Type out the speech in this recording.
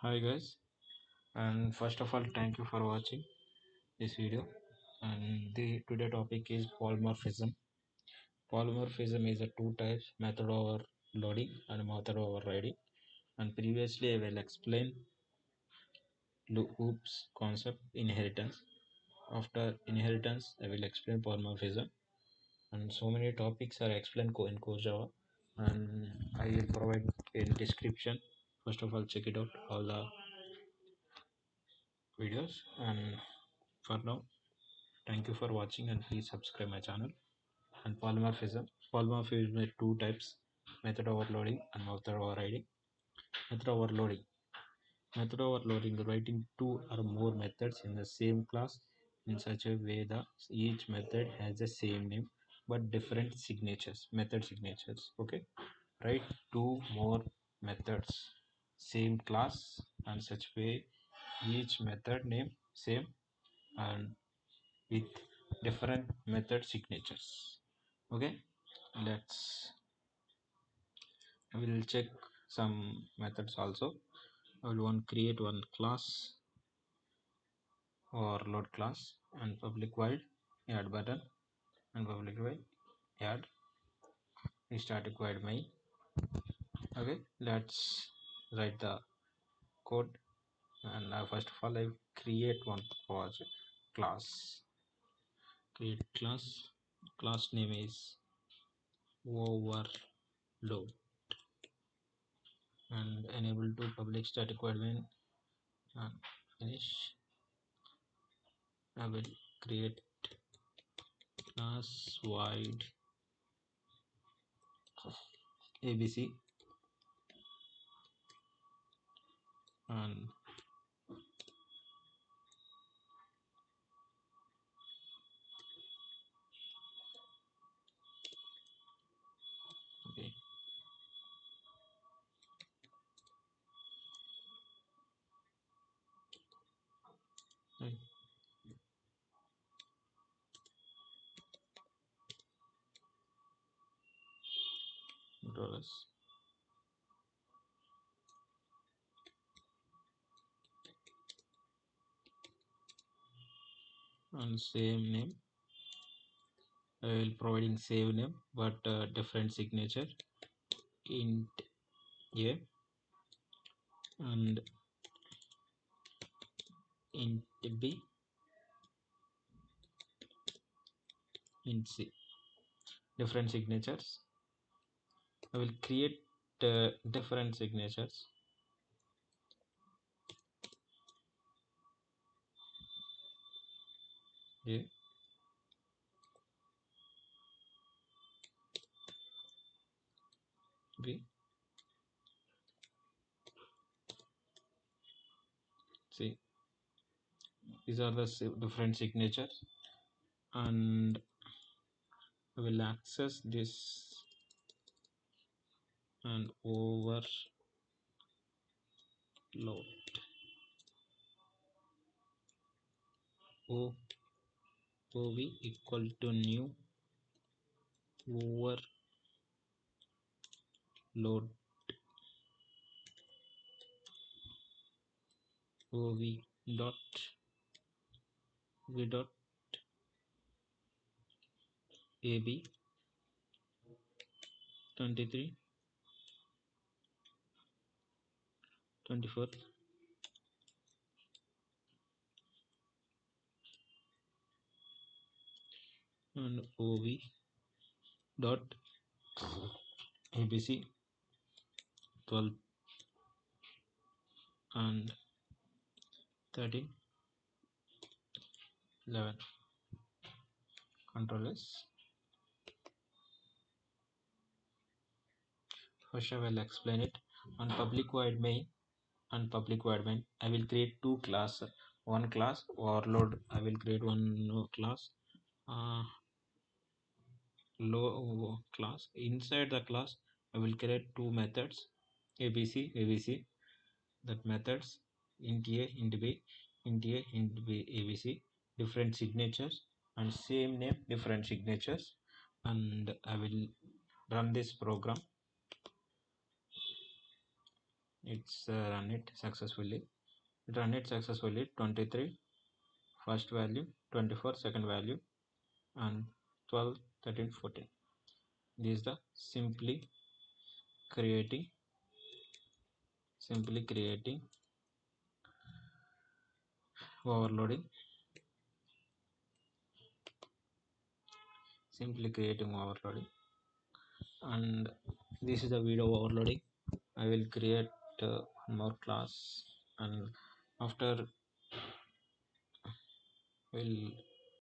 Hi guys, and first of all thank you for watching this video. And the today topic is polymorphism. Polymorphism is a two types: method overloading and method overriding. And previously I will explain loops concept inheritance. After inheritance I will explain polymorphism, and so many topics are explained in course Java, and I will provide in description. First of all, check it out all the videos. And for now, thank you for watching and please subscribe my channel. And polymorphism. Polymorphism is two types: method overloading and method overriding. Method overloading. Method overloading, writing two or more methods in the same class in such a way that each method has the same name but different signatures, method signatures. Okay, write two more methods, same class, and such way each method name same and with different method signatures. Okay, let's I will check some methods also. I will want create one class or load class and public void add button and public void add static void main. Okay, let's write the code. And first of all I create one project class. Create class name is overload and enable to public static void main and finish. I will create class wide abc and okay, right. Dollars and same name. I will providing same name but different signature int a and int b int c, different signatures. I will create different signatures. A b c, these are the different signatures. And I will access this and overload o ov equal to new overload ov dot v dot ab 23 24 and ov dot abc 12 and 13 11. Control S. First I will explain it. On public void main and public void main I will create two class. One class overload, I will create one class uh, low class. Inside the class I will create two methods abc. That methods int a int b int a int b abc, different signatures and same name, different signatures. And I will run this program it's run it successfully. It run it successfully. 23 first value, 24 second value, and 12, 13, 14. This is the simply creating overloading, and this is the video overloading. I will create one more class, and after we'll